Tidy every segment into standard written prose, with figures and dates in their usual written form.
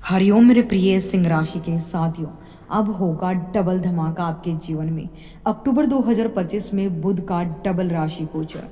हरिओम मेरे प्रिय सिंह राशि के साथियों। अब होगा डबल धमाका आपके जीवन में। अक्टूबर 2025 में बुध का डबल राशि गोचर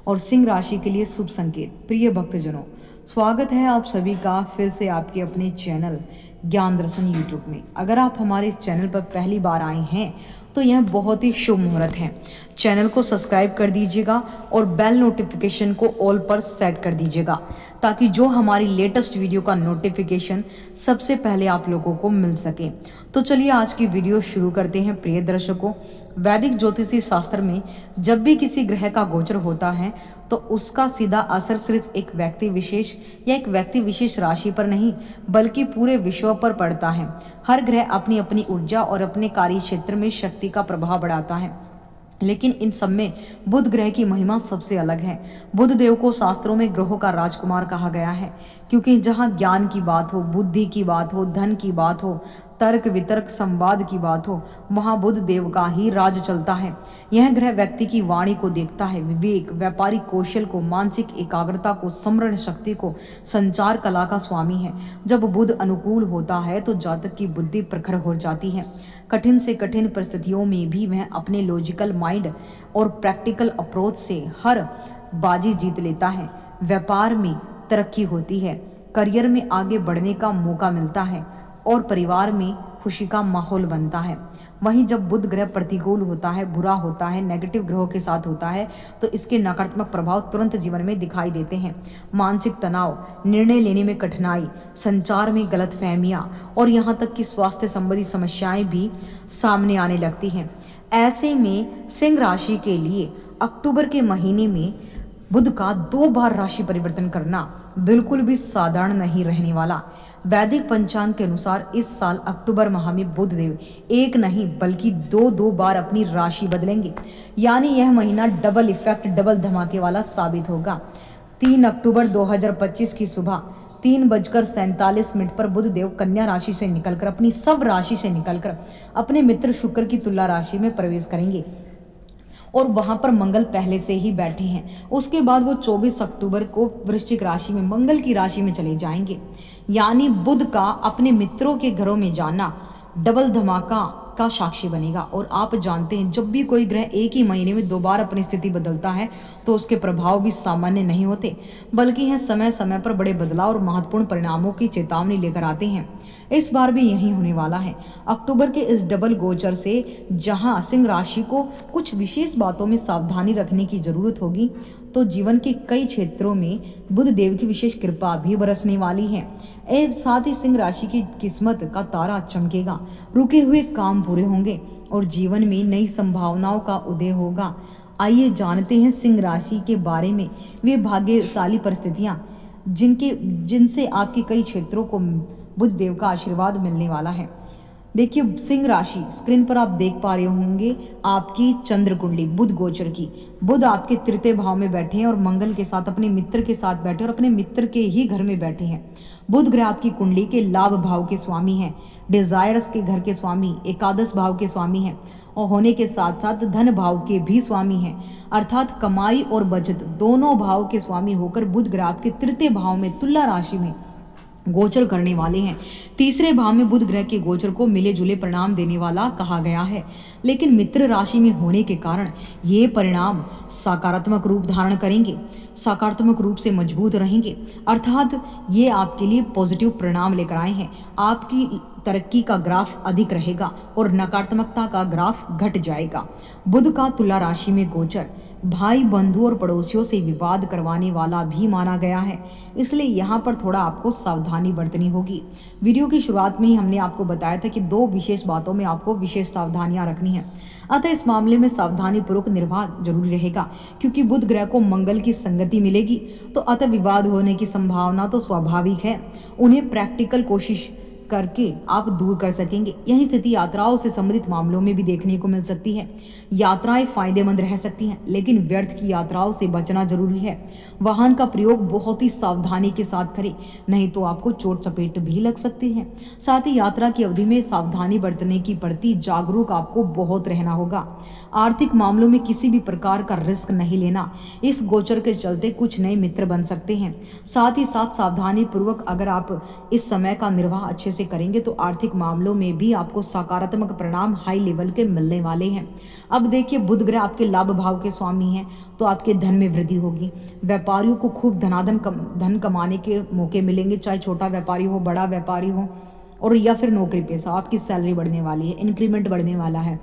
और सिंह राशि के लिए शुभ संकेत। प्रिय भक्तजनों, स्वागत है आप सभी का फिर से आपके अपने चैनल ज्ञान दर्शन यूट्यूब में। अगर आप हमारे इस चैनल पर पहली बार आए हैं तो यह बहुत ही शुभ मुहूर्त है। चैनल को सब्सक्राइब कर दीजिएगा और बेल नोटिफिकेशन को ऑल पर सेट कर दीजिएगा ताकि जो हमारी लेटेस्ट वीडियो का नोटिफिकेशन सबसे पहले आप लोगों को मिल सके। तो चलिए आज की वीडियो शुरू करते हैं। प्रिय दर्शकों, वैदिक ज्योतिषी शास्त्र में जब भी किसी ग्रह का गोचर होता है तो उसका सीधा असर सिर्फ एक व्यक्ति विशेष या एक व्यक्ति विशेष राशि पर नहीं बल्कि पूरे विश्व पर पड़ता है। हर ग्रह अपनी अपनी ऊर्जा और अपने कार्य क्षेत्र में शक्ति का प्रभाव बढ़ाता है, लेकिन इन सब में बुध ग्रह की महिमा सबसे अलग है। बुध देव को शास्त्रों में ग्रहों का राजकुमार कहा गया है, क्योंकि जहां ज्ञान की बात हो, बुद्धि की बात हो, धन की बात हो, तर्क वितर्क संवाद की बात हो, वहां बुध देव का ही राज चलता है। यह ग्रह व्यक्ति की वाणी को देखता है, विवेक, व्यापारिक कौशल को, मानसिक एकाग्रता को, स्मरण शक्ति को, संचार कला का स्वामी है। जब बुध अनुकूल होता है तो जातक की बुद्धि प्रखर हो जाती है। कठिन से कठिन परिस्थितियों में भी वह अपने लॉजिकल माइंड और प्रैक्टिकल अप्रोच से हर बाजी जीत लेता है। व्यापार में तरक्की होती है, करियर में आगे बढ़ने का मौका मिलता है और परिवार में खुशी का माहौल बनता है। वहीं जब बुध ग्रह प्रतिकूल होता है, बुरा होता है, नेगेटिव ग्रहों के साथ होता है तो इसके नकारात्मक प्रभाव तुरंत जीवन में दिखाई देते हैं। मानसिक तनाव, निर्णय लेने में कठिनाई, संचार में गलतफहमियां और यहाँ तक कि स्वास्थ्य संबंधी समस्याएं भी सामने आने लगती हैं। ऐसे में सिंह राशि के लिए अक्टूबर के महीने में बुध का 2 बार राशि परिवर्तन करना बिल्कुल भी साधारण नहीं रहने वाला। वैदिक पंचांग के अनुसार इस साल अक्टूबर माह में बुध देव एक नहीं बल्कि दो बार अपनी राशि बदलेंगे, यानी यह महीना डबल इफेक्ट, डबल धमाके वाला साबित होगा। 3 अक्टूबर 2025 की सुबह 3:47 पर बुध देव कन्या राशि से निकलकर अपनी सब राशि से निकलकर अपने मित्र शुक्र की तुला राशि में प्रवेश करेंगे और वहां पर मंगल पहले से ही बैठे हैं। उसके बाद वो 24 अक्टूबर को वृश्चिक राशि में मंगल की राशि में चले जाएंगे, यानी बुध का अपने मित्रों के घरों में जाना डबल धमाका का साक्षी बनेगा। और आप जानते हैं जब भी कोई ग्रह एक ही महीने में 2 बार अपनी स्थिति बदलता है तो उसके प्रभाव भी सामान्य नहीं होते, बल्कि यह समय समय पर बड़े बदलाव और महत्वपूर्ण परिणामों की चेतावनी लेकर आते हैं। इस बार भी यही होने वाला है। अक्टूबर के इस डबल गोचर से जहां सिंह राशि को कुछ विशेष बातों में सावधानी रखने की जरूरत होगी, तो जीवन के कई क्षेत्रों में बुध देव की विशेष कृपा भी बरसने वाली है। एक साथ ही सिंह राशि की किस्मत का तारा चमकेगा, रुके हुए काम पूरे होंगे और जीवन में नई संभावनाओं का उदय होगा। आइए जानते हैं सिंह राशि के बारे में वे भाग्यशाली परिस्थितियां जिनसे आपके कई क्षेत्रों को बुध देव का आशीर्वाद मिलने वाला है। देखिए, सिंह राशि स्क्रीन पर आप देख पा रहे होंगे आपकी चंद्र कुंडली बुध गोचर की। बुध आपके तृतीय भाव में बैठे हैं और मंगल के साथ अपने मित्र के साथ बैठे और अपने मित्र के ही घर में बैठे हैं। बुध ग्रह आपकी कुंडली के लाभ भाव के स्वामी हैं, डिजायर्स के घर के स्वामी, एकादश भाव के स्वामी हैं और होने के साथ साथ धन भाव के भी स्वामी हैं, अर्थात कमाई और बचत दोनों भाव के स्वामी होकर बुध ग्रह आपके तृतीय भाव में तुला राशि में गोचर करने वाले हैं। तीसरे भाव में बुध ग्रह के गोचर को मिले जुले परिणाम देने वाला कहा गया है, लेकिन मित्र राशि में होने के कारण ये परिणाम सकारात्मक रूप धारण करेंगे, सकारात्मक रूप से मजबूत रहेंगे, अर्थात ये आपके लिए पॉजिटिव परिणाम लेकर आए हैं। आपकी तरक्की का ग्राफ अधिक रहेगा और नकारात्मकता का ग्राफ घट जाएगा। बुध का तुला राशि में गोचर भाई बंधु और पड़ोसियों से विवाद करवाने वाला भी माना गया है, इसलिए यहाँ पर थोड़ा आपको सावधानी बरतनी होगी। वीडियो की शुरुआत में ही हमने आपको बताया था कि 2 विशेष बातों में आपको विशेष सावधानियां रखनी है, अतः इस मामले में सावधानी पूर्वक निर्वाह जरूरी रहेगा। क्योंकि बुध ग्रह को मंगल की संगति मिलेगी तो अतः विवाद होने की संभावना तो स्वाभाविक है। उन्हें प्रैक्टिकल कोशिश करके आप दूर कर सकेंगे। यही स्थिति यात्राओं से संबंधित मामलों में भी देखने को मिल सकती है। यात्राएं फायदेमंद रह सकती हैं, लेकिन व्यर्थ की यात्राओं से बचना जरूरी है। वाहन का प्रयोग बहुत ही सावधानी के साथ करें, नहीं तो आपको चोट चपेट भी लग सकती है। साथ ही यात्रा की अवधि में सावधानी बरतने की प्रति जागरूक आपको बहुत रहना होगा। आर्थिक मामलों में किसी भी प्रकार का रिस्क नहीं लेना। इस गोचर के चलते कुछ नए मित्र बन सकते हैं। साथ ही साथ सावधानी पूर्वक अगर आप इस समय का निर्वाह अच्छे से करेंगे तो आर्थिक मामलों में भी आपको सकारात्मक परिणाम हाई लेवल के मिलने वाले हैं। अब देखिए, बुध ग्रह आपके लाभ भाव के स्वामी हैं, तो आपके धन में वृद्धि होगी। व्यापारियों को खूब धन कमाने के मौके मिलेंगे, चाहे छोटा व्यापारी हो, बड़ा व्यापारी हो, और या फिर नौकरी पेशा। आपकी सैलरी बढ़ने वाली है, इंक्रीमेंट बढ़ने वाला है।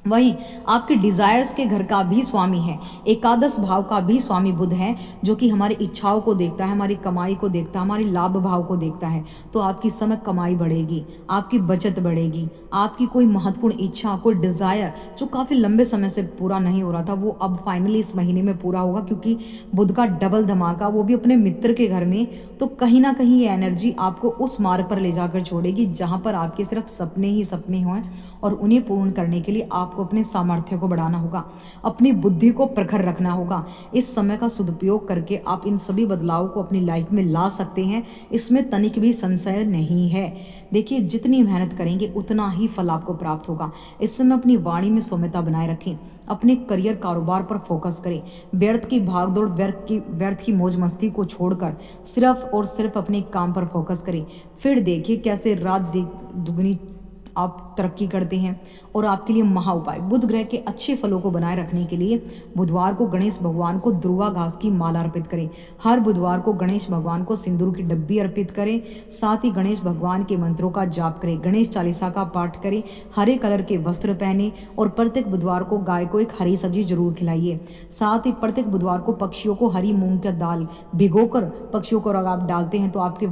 वहीं आपके डिजायर्स के घर का भी स्वामी है, एकादश भाव का भी स्वामी बुध है, जो कि हमारी इच्छाओं को देखता है, हमारी कमाई को देखता है, हमारी लाभ भाव को देखता है। तो आपकी समय कमाई बढ़ेगी, आपकी बचत बढ़ेगी, आपकी कोई महत्वपूर्ण इच्छा, कोई डिजायर जो काफी लंबे समय से पूरा नहीं हो रहा था, वो अब फाइनली इस महीने में पूरा होगा, क्योंकि बुध का डबल धमाका, वो भी अपने मित्र के घर में। तो कहीं ना कहीं ये एनर्जी आपको उस मार्ग पर ले जाकर छोड़ेगी जहां पर आपके सिर्फ सपने ही सपने हों, और उन्हें पूर्ण करने के लिए आपको अपने सामर्थ्य को बढ़ाना होगा, अपनी बुद्धि को प्रखर रखना होगा। इस समय का सदुपयोग करके आप इन सभी बदलावों को अपनी लाइफ में ला सकते हैं, इसमें तनिक भी संशय नहीं है। देखिए, जितनी मेहनत करेंगे उतना ही फल आपको प्राप्त होगा। इस समय अपनी वाणी में सौम्यता बनाए रखें, अपने करियर कारोबार पर फोकस करें। व्यर्थ की भागदौड़, व्यर्थ की मौज मस्ती को छोड़कर सिर्फ और सिर्फ अपने काम पर फोकस करें। फिर देखिए कैसे रात दुगनी आप तरक्की करते हैं। और आपके लिए महा उपाय, बुध ग्रह के अच्छे फलों को बनाए रखने के लिए बुधवार को गणेश भगवान को दुर्वा घास की माला अर्पित करें। हर बुधवार को गणेश भगवान को सिंदूर की डब्बी अर्पित करें। साथ ही गणेश भगवान के मंत्रों का जाप करें, गणेश चालीसा का पाठ करें, हरे कलर के वस्त्र पहने, और प्रत्येक बुधवार को गाय को एक हरी सब्जी जरूर खिलाइए। साथ ही प्रत्येक बुधवार को पक्षियों को हरी मूंग का दाल भिगोकर पक्षियों को अगर आप डालते हैं तो आपके